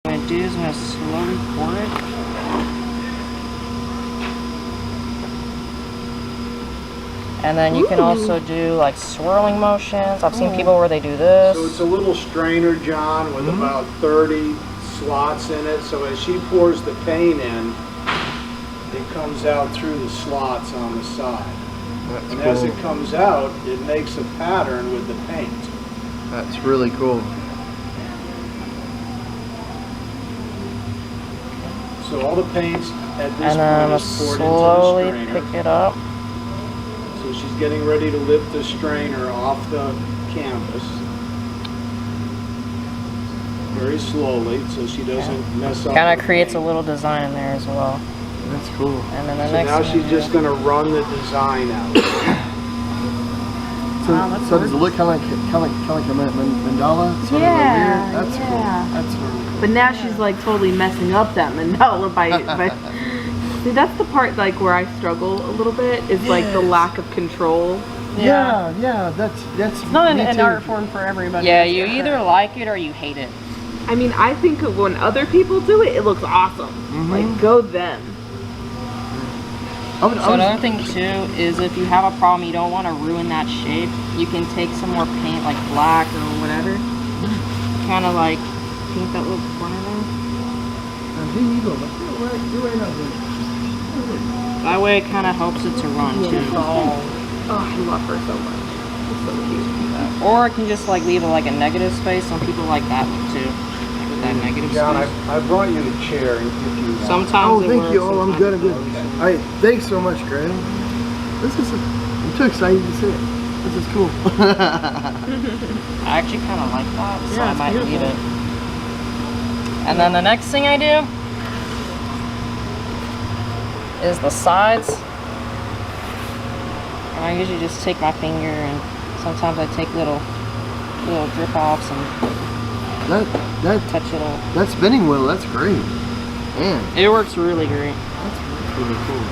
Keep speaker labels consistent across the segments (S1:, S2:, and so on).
S1: What I'm gonna do is I'm gonna slowly pour it. And then you can also do like swirling motions. I've seen people where they do this.
S2: So it's a little strainer, John, with about 30 slots in it. So as she pours the paint in, it comes out through the slots on the side.
S3: That's
S2: and
S3: cool.
S2: as it comes out, it makes a pattern with the paint.
S3: That's really cool.
S2: So all the paints at this
S1: And then I'm
S2: point
S1: gonna
S2: is poured
S1: slowly
S2: into the strainer.
S1: pick it up.
S2: So she's getting ready to lift the strainer off the canvas. Very slowly, so she doesn't mess up.
S1: Kind
S2: the
S1: of creates a
S2: paint.
S1: little design in there as well.
S3: That's cool.
S1: And then the
S2: So
S1: next
S2: now
S1: thing
S2: she's
S1: I
S2: just
S1: do-
S2: going to run the design out.
S3: So, so does it look kind of like a mandala? Sort of
S4: Yeah,
S3: weird? That's
S4: yeah.
S3: cool. That's really cool.
S4: But now she's like totally messing up that mandala by see, that's the part like where I struggle a little bit is like the lack of control.
S3: Yeah, that's
S5: It's not
S3: me
S5: an
S3: too.
S5: art form for everybody.
S1: Yeah, you either like it or you hate it.
S4: I mean, I think when other people do it, it looks awesome. Like, go them.
S1: So another thing too is if you have a problem, you don't want to ruin that shape, you can take some more paint like black or whatever. Kind of like paint that little corner there.
S3: Here you go. You're right up there.
S1: That way it kind of helps it to run too.
S4: Oh, I love her so much. It's so cute.
S1: Or it can just like leave like a negative space. Some people like that too. Like with that negative
S2: John,
S1: space.
S2: I brought you the chair if you want.
S1: Sometimes
S3: Oh,
S1: it
S3: thank
S1: works,
S3: you. Oh, I'm good. I'm
S1: sometimes
S3: good. All right, thanks so much, Greg. I'm too excited to see it. This is cool.
S1: I actually kind of like that, so I might leave it. And then the next thing I do is the sides. And I usually just take my finger and sometimes I take little drip offs and touch it up.
S3: That spinning wheel, that's great. Man,
S1: It works really great.
S3: that's really cool.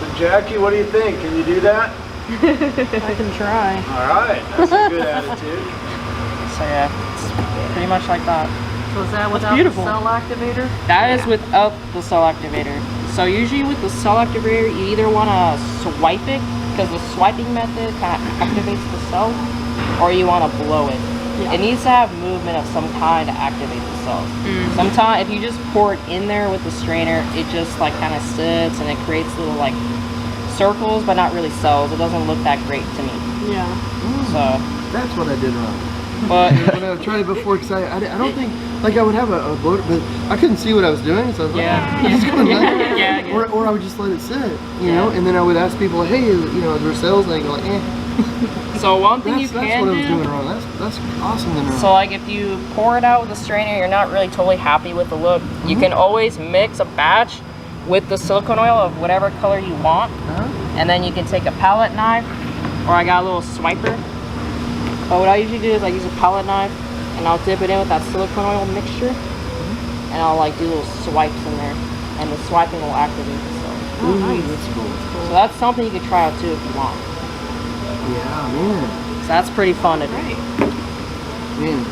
S2: So Jackie, what do you think? Can you do that?
S5: I can try.
S2: All right, that's a good attitude.
S1: So yeah, it's pretty much like that.
S4: So is that without
S5: beautiful.
S4: the cell activator?
S1: That is without the cell activator. So usually with the cell activator, you either want to swipe it, because the swiping method kind of activates the cell, or you want to blow it.
S5: Yeah.
S1: It needs to have movement of some kind to activate the cells. Sometimes if you just pour it in there with the strainer, it just like kind of sits and it creates little like circles, but not really cells. It doesn't look that great to me.
S5: Yeah.
S1: So,
S3: That's what I did wrong.
S1: but
S3: When I tried it before, because I don't think, like I would have a bloater, but I couldn't see what I was doing, so I was like,
S1: Yeah.
S3: I'm just going like,
S1: Yeah, yeah.
S3: or I would just let it sit, you know, and then I would ask people, hey, you know, is there cells? And they go like, eh.
S1: so one thing you
S3: That's
S1: can
S3: what I was
S1: do.
S3: doing wrong. That's awesome then.
S1: So like if you pour it out with the strainer, you're not really totally happy with the look. You can always mix a batch with the silicone oil of whatever color you want. And then you can take a palette knife, or I got a little swiper. But what I usually do is I use a palette knife and I'll dip it in with that silicone oil mixture. And I'll like do little swipes in there. And the swiping will activate the cells.
S3: Oh, nice. That's cool.
S1: So that's something you can try out too if you want.
S3: Yeah, man.
S1: So that's pretty fun to do.
S3: Man,